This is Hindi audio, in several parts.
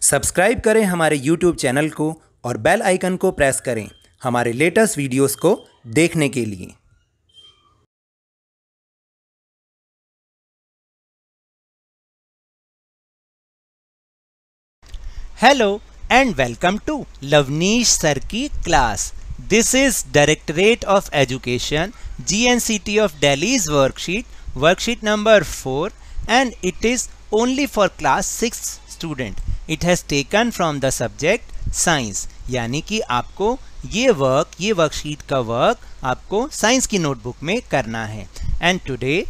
सब्सक्राइब करें हमारे YouTube चैनल को और बेल आइकन को प्रेस करें हमारे लेटेस्ट वीडियोस को देखने के लिए। Hello and welcome to Lavneesh Sir की class. This is Directorate of Education, GNCT of Delhi's worksheet number 4, and it is only for class 6 student. It has taken from the subject science. यानी कि आपको ये वर्कशीट का वर्क आपको साइंस की नोटबुक में करना है. And today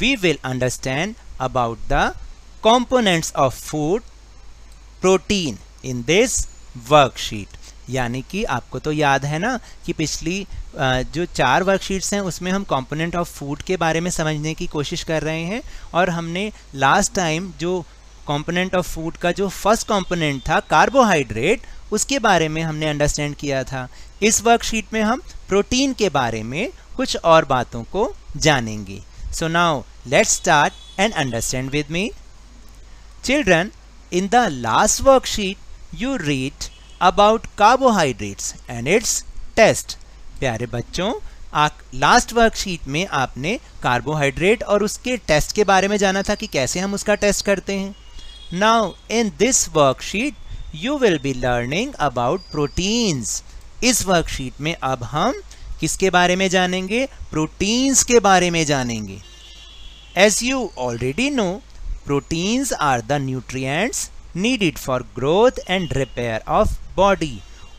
we will understand about the components of food protein in this worksheet. यानी कि आपको तो याद है ना कि पिछली जो 4 वर्कशीट्स हैं उसमें हम कंपोनेंट ऑफ फूड के बारे में समझने की कोशिश कर रहे हैं, और हमने लास्ट टाइम जो कंपोनेंट ऑफ फूड का जो फर्स्ट कंपोनेंट था कार्बोहाइड्रेट, उसके बारे में हमने अंडरस्टैंड किया था. इस वर्कशीट में हम प्रोटीन के बारे में कुछ और बातों को जानेंगे. सो now let's start and understand with me. Children, in the last worksheet you read about carbohydrates and its test. प्यारे बच्चों, लास्ट वर्कशीट में आपने कार्बोहाइड्रेट और उसके टेस्ट के बारे में जाना था कि कैसे हम उसका टेस्ट करते हैं. Now in this worksheet you will be learning about proteins. इस वर्कशीट में अब हम किसके बारे में जानेंगे? प्रोटीन्स के बारे में जानेंगे. As you already know, proteins are the nutrients needed for growth and repair of body.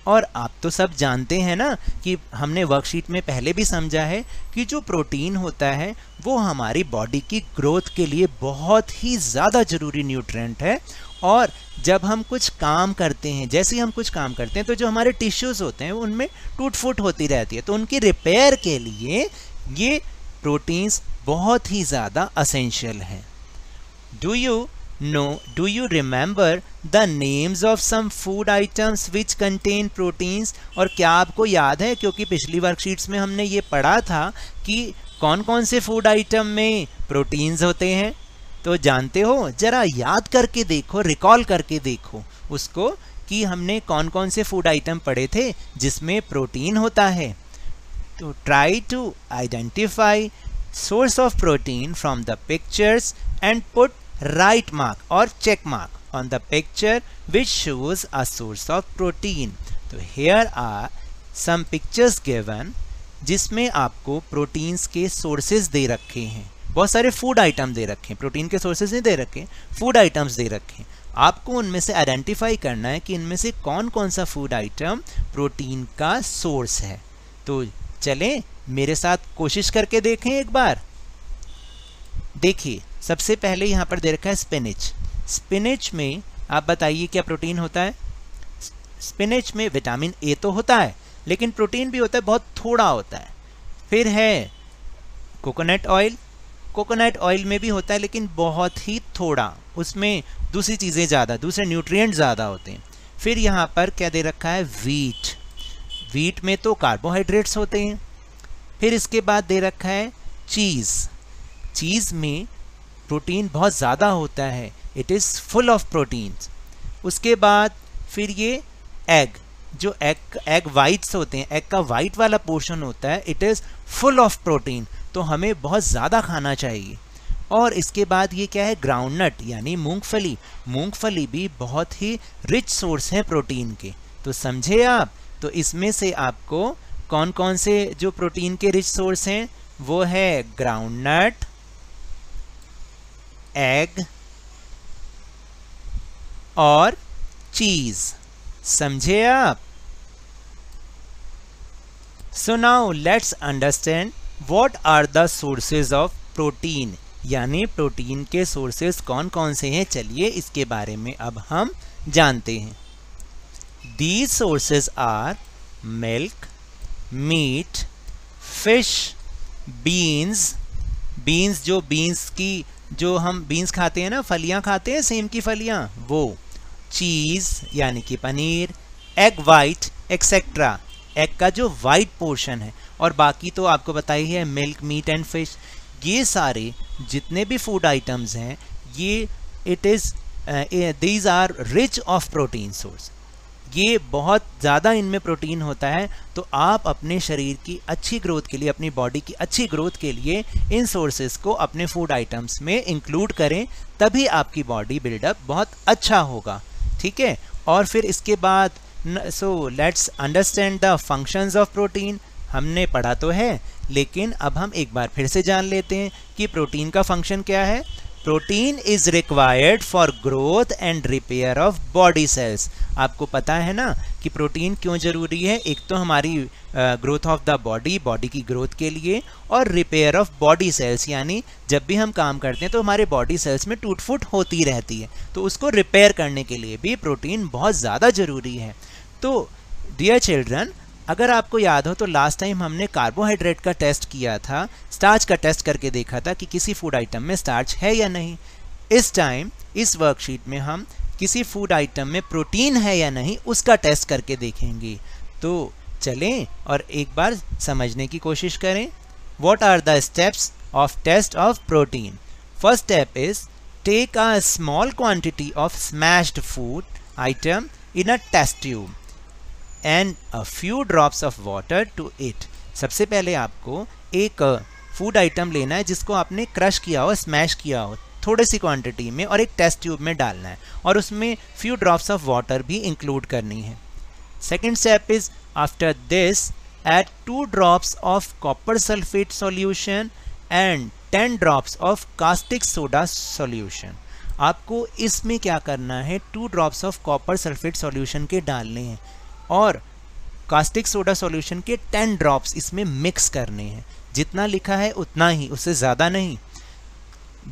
और आप तो सब जानते हैं ना कि हमने वर्कशीट में पहले भी समझा है कि जो प्रोटीन होता है वो हमारी बॉडी की ग्रोथ के लिए बहुत ही ज़्यादा ज़रूरी न्यूट्रिएंट है. और जब हम कुछ काम करते हैं, जैसे ही हम कुछ काम करते हैं, तो जो हमारे टिश्यूज़ होते हैं उनमें टूट फूट होती रहती है, तो उनकी रिपेयर के लिए ये प्रोटीन्स बहुत ही ज़्यादा असेंशियल हैं. Do you remember the names of some food items which contain proteins? और क्या आपको याद है, क्योंकि पिछली वर्कशीट्स में हमने ये पढ़ा था कि कौन कौन से फूड आइटम में प्रोटीन्स होते हैं. तो जानते हो, जरा याद करके देखो, रिकॉल करके देखो उसको कि हमने कौन कौन से फूड आइटम पढ़े थे जिसमें प्रोटीन होता है. तो try to identify source of protein from the pictures and put right mark or check mark on the picture which shows a source of protein. तो here are some pictures given जिसमें आपको प्रोटीन्स के सोर्सेज दे रखे हैं. बहुत सारे फूड आइटम दे रखे हैं, प्रोटीन के सोर्सेज नहीं दे रखे, फूड आइटम्स दे रखे हैं. आपको उनमें से आइडेंटिफाई करना है कि इनमें से कौन कौन सा फूड आइटम प्रोटीन का सोर्स है. तो चलें मेरे साथ कोशिश करके देखें एक बार. देखिए, सबसे पहले यहाँ पर दे रखा है स्पिनिच. स्पिनिच में आप बताइए क्या प्रोटीन होता है? स्पिनिच में विटामिन ए तो होता है, लेकिन प्रोटीन भी होता है, बहुत थोड़ा होता है. फिर है कोकोनट ऑयल. कोकोनट ऑयल में भी होता है, लेकिन बहुत ही थोड़ा, उसमें दूसरी चीज़ें ज़्यादा, दूसरे न्यूट्रिएंट ज़्यादा होते हैं. फिर यहाँ पर क्या दे रखा है? वीट. वीट में तो कार्बोहाइड्रेट्स होते हैं. फिर इसके बाद दे रखा है चीज़. चीज़ में प्रोटीन बहुत ज़्यादा होता है, it is full of proteins. उसके बाद फिर ये एग, जो एग वाइट्स होते हैं, एग का वाइट वाला पोर्शन होता है, it is full of protein, तो हमें बहुत ज़्यादा खाना चाहिए. और इसके बाद ये क्या है? ग्राउंडनट यानी मूंगफली. मूंगफली भी बहुत ही रिच सोर्स है प्रोटीन के. तो समझे आप? तो इसमें से आपको कौन कौन से जो प्रोटीन के रिच सोर्स हैं वो है ग्राउंडनट, एग और चीज. समझे आप? So now let's understand what are the sources of protein. यानी प्रोटीन के सोर्सेज कौन कौन से हैं, चलिए इसके बारे में अब हम जानते हैं. These sources are milk, meat, fish, beans. Beans जो बीन्स की, जो हम बीन्स खाते हैं ना, फलियां खाते हैं, सेम की फलियां, वो. चीज़ यानी कि paneer, egg white etcetera, egg का जो वाइट पोर्शन है, और बाकी तो आपको पता ही है मिल्क, मीट एंड फिश. ये सारे जितने भी फूड आइटम्स हैं ये it is these are rich of protein source, ये बहुत ज़्यादा इनमें प्रोटीन होता है। तो आप अपने शरीर की अच्छी ग्रोथ के लिए, अपनी बॉडी की अच्छी ग्रोथ के लिए इन सोर्सेज को अपने फूड आइटम्स में इंक्लूड करें, तभी आपकी बॉडी बिल्डअप बहुत अच्छा होगा, ठीक है। और फिर इसके बाद so let's understand the functions of protein. हमने पढ़ा तो है, लेकिन अब हम एक बार फिर से जान लेते हैं कि प्रोटीन का फंक्शन क्या है। Protein is required for growth and repair of body cells. आपको पता है ना कि प्रोटीन क्यों जरूरी है। एक तो हमारी growth of the body, body की ग्रोथ के लिए, और रिपेयर ऑफ बॉडी सेल्स, यानी जब भी हम काम करते हैं तो हमारे बॉडी सेल्स में टूट फूट होती रहती है, तो उसको रिपेयर करने के लिए भी प्रोटीन बहुत ज़्यादा ज़रूरी है। तो डियर चिल्ड्रन, अगर आपको याद हो तो लास्ट टाइम हमने कार्बोहाइड्रेट का टेस्ट किया था, स्टार्च का टेस्ट करके देखा था कि किसी फूड आइटम में स्टार्च है या नहीं। इस टाइम इस वर्कशीट में हम किसी फूड आइटम में प्रोटीन है या नहीं उसका टेस्ट करके देखेंगे। तो चलें और एक बार समझने की कोशिश करें। What are the steps of test of protein? First step is take a small quantity of smashed food item in a test tube and a few drops of water to it. सबसे पहले आपको एक फूड आइटम लेना है जिसको आपने क्रश किया हो, स्मैश किया हो थोड़ी सी क्वांटिटी में, और एक टेस्ट ट्यूब में डालना है, और उसमें फ्यू ड्रॉप्स ऑफ वाटर भी इंक्लूड करनी है। Second step is after this add 2 drops of copper sulphate solution and 10 drops of caustic soda solution. आपको इसमें क्या करना है, 2 drops of copper sulphate solution के डालने हैं और कास्टिक सोडा सॉल्यूशन के 10 ड्रॉप्स इसमें मिक्स करने हैं। जितना लिखा है उतना ही, उससे ज़्यादा नहीं।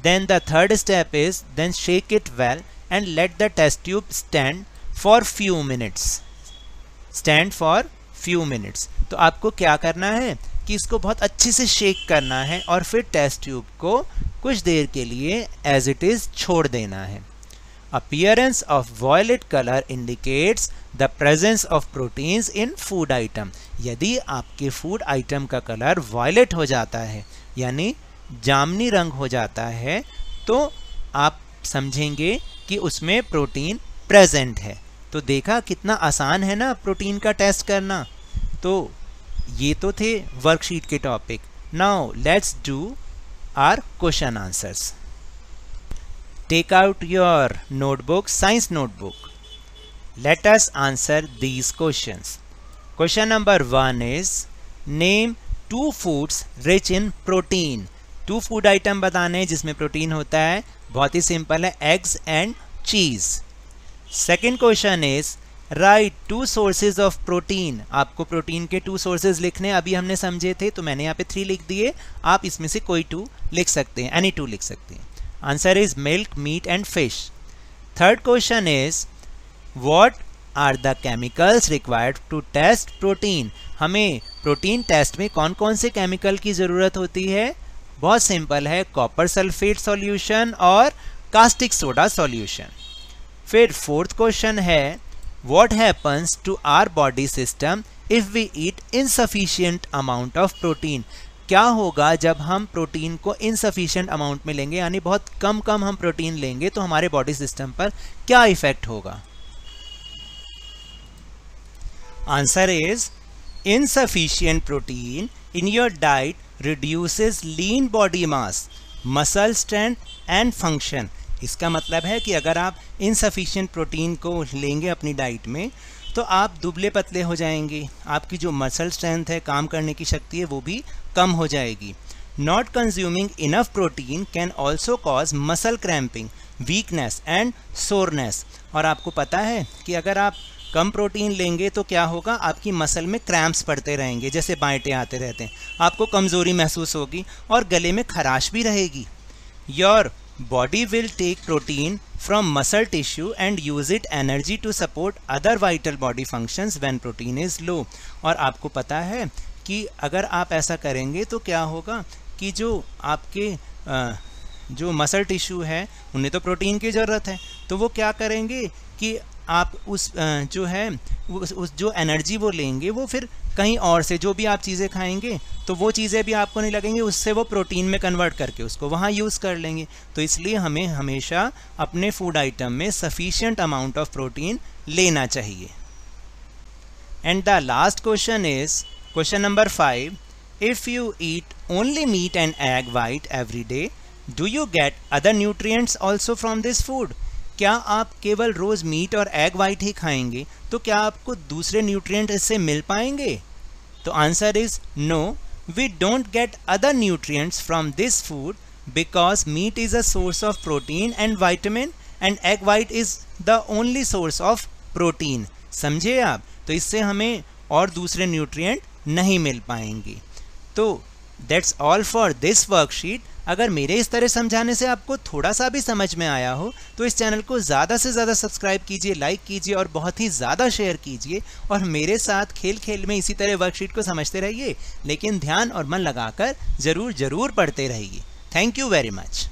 Then the third step is then shake it well and let the test tube stand for few minutes. Stand for few minutes. तो आपको क्या करना है कि इसको बहुत अच्छे से शेक करना है और फिर टेस्ट ट्यूब को कुछ देर के लिए एज इट इज़ छोड़ देना है। Appearance of violet color indicates the presence of proteins in food item. यदि आपके फूड आइटम का कलर वायलेट हो जाता है, यानी जामनी रंग हो जाता है, तो आप समझेंगे कि उसमें प्रोटीन प्रेजेंट है। तो देखा कितना आसान है ना प्रोटीन का टेस्ट करना। तो ये तो थे वर्कशीट के topic. Now let's do our question answers. Take out your notebook, science notebook. Let us answer these questions. Question number 1 is name 2 foods rich in protein. 2 food item बताने हैं जिसमें प्रोटीन होता है। बहुत ही सिंपल है, eggs and cheese. Second question is write 2 sources of protein. आपको प्रोटीन के 2 sources लिखने अभी हमने समझे थे, तो मैंने यहाँ पे 3 लिख दिए। आप इसमें से कोई 2 लिख सकते हैं, any 2 लिख सकते हैं। Answer is milk, meat and fish. Third question is what are the chemicals required to test protein? हमें प्रोटीन टेस्ट में कौन कौन से केमिकल की ज़रूरत होती है? बहुत सिंपल है, कॉपर सल्फेट सॉल्यूशन और कास्टिक सोडा सॉल्यूशन। फिर फोर्थ क्वेश्चन है what happens to our body system if we eat insufficient amount of protein? क्या होगा जब हम प्रोटीन को इनसफिशिएंट अमाउंट में लेंगे, यानी बहुत कम हम प्रोटीन लेंगे, तो हमारे बॉडी सिस्टम पर क्या इफेक्ट होगा? Answer is insufficient protein in your diet reduces lean body mass, muscle strength and function. इसका मतलब है कि अगर आप इनसफिशिएंट प्रोटीन को लेंगे अपनी डाइट में तो आप दुबले पतले हो जाएंगे, आपकी जो मसल स्ट्रेंथ है, काम करने की शक्ति है, वो भी कम हो जाएगी। Not consuming enough protein can also cause muscle cramping, weakness and soreness. और आपको पता है कि अगर आप कम प्रोटीन लेंगे तो क्या होगा, आपकी मसल में क्रैम्प्स पड़ते रहेंगे, जैसे बांटे आते रहते हैं, आपको कमज़ोरी महसूस होगी और गले में खराश भी रहेगी। Your body will take protein from muscle tissue and use it energy to support other vital body functions when protein is low. और आपको पता है कि अगर आप ऐसा करेंगे तो क्या होगा कि जो आपके जो मसल टिश्यू है उन्हें तो प्रोटीन की ज़रूरत है, तो वो क्या करेंगे कि आप उस जो है उस जो एनर्जी वो लेंगे वो फिर कहीं और से, जो भी आप चीज़ें खाएंगे तो वो चीज़ें भी आपको नहीं लगेंगी, उससे वो प्रोटीन में कन्वर्ट करके उसको वहाँ यूज़ कर लेंगे। तो इसलिए हमें हमेशा अपने फूड आइटम में सफिशिएंट अमाउंट ऑफ प्रोटीन लेना चाहिए। And the last question is question number 5, if you eat only meat and egg white every day, do you get other nutrients also from this food? क्या आप केवल रोज़ मीट और एग वाइट ही खाएंगे तो क्या आपको दूसरे न्यूट्रिएंट इससे मिल पाएंगे? तो answer is no, we don't get other nutrients from this food because meat is a source of protein and vitamin and egg white is the only source of protein. समझे आप? तो इससे हमें और दूसरे न्यूट्रिएंट नहीं मिल पाएंगे। तो that's all for this worksheet. अगर मेरे इस तरह समझाने से आपको थोड़ा सा भी समझ में आया हो तो इस चैनल को ज़्यादा से ज़्यादा सब्सक्राइब कीजिए, लाइक कीजिए और बहुत ही ज़्यादा शेयर कीजिए। और मेरे साथ खेल खेल में इसी तरह वर्कशीट को समझते रहिए, लेकिन ध्यान और मन लगाकर ज़रूर पढ़ते रहिए। Thank you very much.